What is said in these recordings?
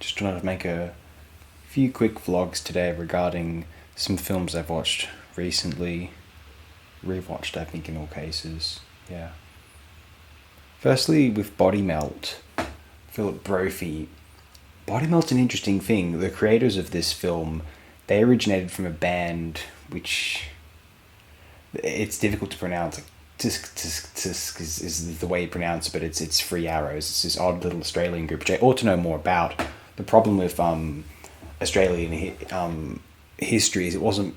Just trying to make a few quick vlogs today regarding some films I've watched recently. Rewatched, I think, in all cases. Yeah. Firstly, with Body Melt, Philip Brophy. Body Melt's an interesting thing. The creators of this film, they originated from a band which it's difficult to pronounce. Like, tisk is the way you pronounce it, but it's Free Arrows. It's this odd little Australian group, which I ought to know more about. The problem with Australian history is it wasn't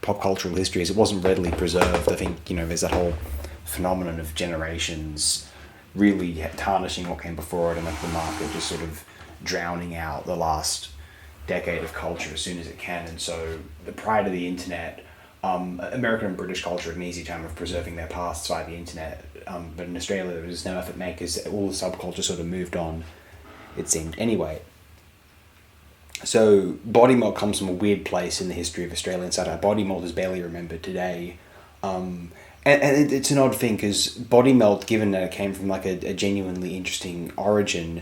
pop cultural history is it wasn't readily preserved. I think there's that whole phenomenon of generations really tarnishing what came before it, and like the market just sort of drowning out the last decade of culture as soon as it can. And so prior to the internet, American and British culture had an easy time of preserving their pasts via the internet, but in Australia there was no effort made because all the subculture sort of moved on, it seemed. Anyway, so Body Melt comes from a weird place in the history of Australian satire. Body Melt is barely remembered today. And it's an odd thing because Body Melt, given that it came from like a genuinely interesting origin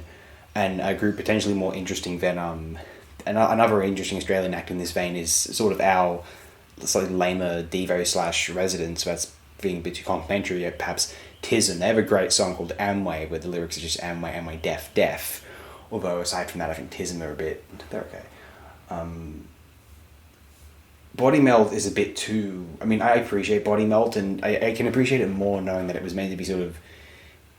and a group potentially more interesting than another interesting Australian act in this vein is sort of our slightly lamer Devo / residents. That's being a bit too complimentary. Perhaps Tism. They have a great song called Amway where the lyrics are just Amway, Amway, deaf, deaf. Although aside from that, I think Tism are they're okay. Body Melt is a bit too... I mean, I appreciate Body Melt, and I can appreciate it more knowing that it was meant to be sort of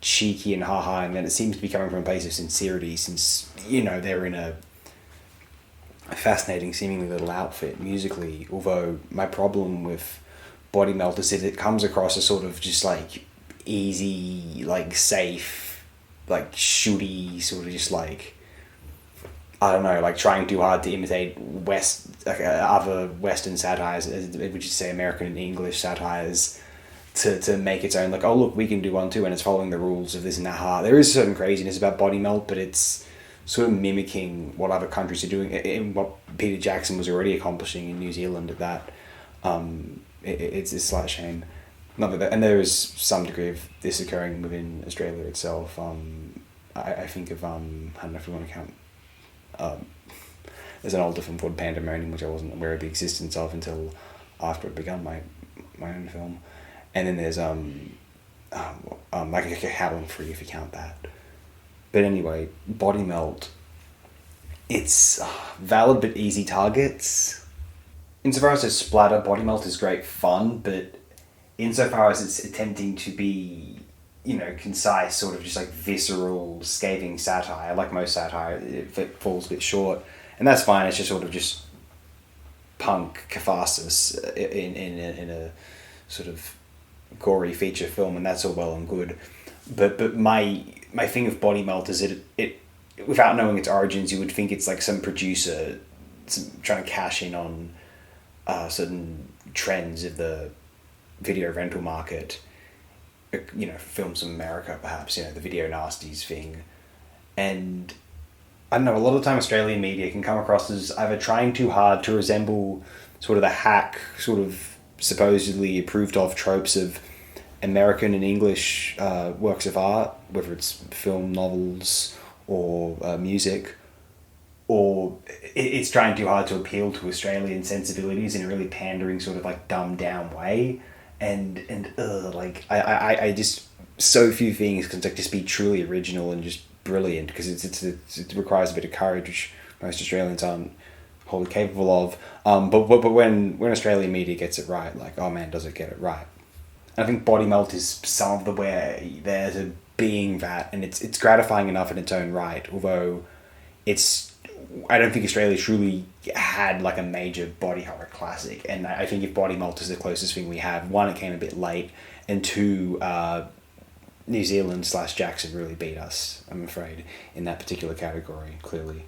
cheeky and ha-ha, and then it seems to be coming from a place of sincerity since, they're in a fascinating, seemingly little outfit musically. Although my problem with Body Melt is that it comes across as sort of just like easy, like safe, like shooty, sort of just like, I don't know, like trying too hard to imitate other Western satires, would you say American and English satires, to make its own, like, oh look, we can do one too, and it's following the rules of this and that. There is certain craziness about Body Melt, but it's sort of mimicking what other countries are doing, and what Peter Jackson was already accomplishing in New Zealand at that. It's a slight shame. Not that, and there is some degree of this occurring within Australia itself. I think of, I don't know if we want to count, there's an older film called Pandemonium, which I wasn't aware of the existence of until after it begun my own film. And then there's like a Howling Free, if you count that. But anyway, Body Melt, it's valid but easy targets. Insofar as it's splatter, Body Melt is great fun, but insofar as it's attempting to be, concise, sort of just like visceral, scathing satire, like most satire, it falls a bit short. And that's fine, it's just sort of just punk catharsis in a sort of gory feature film, and that's all well and good. But my thing with Body Melt is that it without knowing its origins, you would think it's like some producer trying to cash in on certain trends of the video rental market, films from America perhaps, the video nasties thing. And I don't know, a lot of the time Australian media can come across as either trying too hard to resemble sort of the hack, sort of supposedly approved of tropes of American and English works of art, whether it's film, novels, or music, or it's trying too hard to appeal to Australian sensibilities in a really pandering, sort of like dumbed down way. And I just, so few things can just be truly original and just brilliant, because it requires a bit of courage, which most Australians aren't wholly capable of. But when Australian media gets it right, like, oh man, does it get it right? And I think Body Melt is some of the way there to being that, and it's gratifying enough in its own right. Although I don't think Australia truly had like a major body horror classic, and I think if Body Melt is the closest thing we have, one, it came a bit late, and two, New Zealand / Jackson really beat us, I'm afraid, in that particular category, clearly.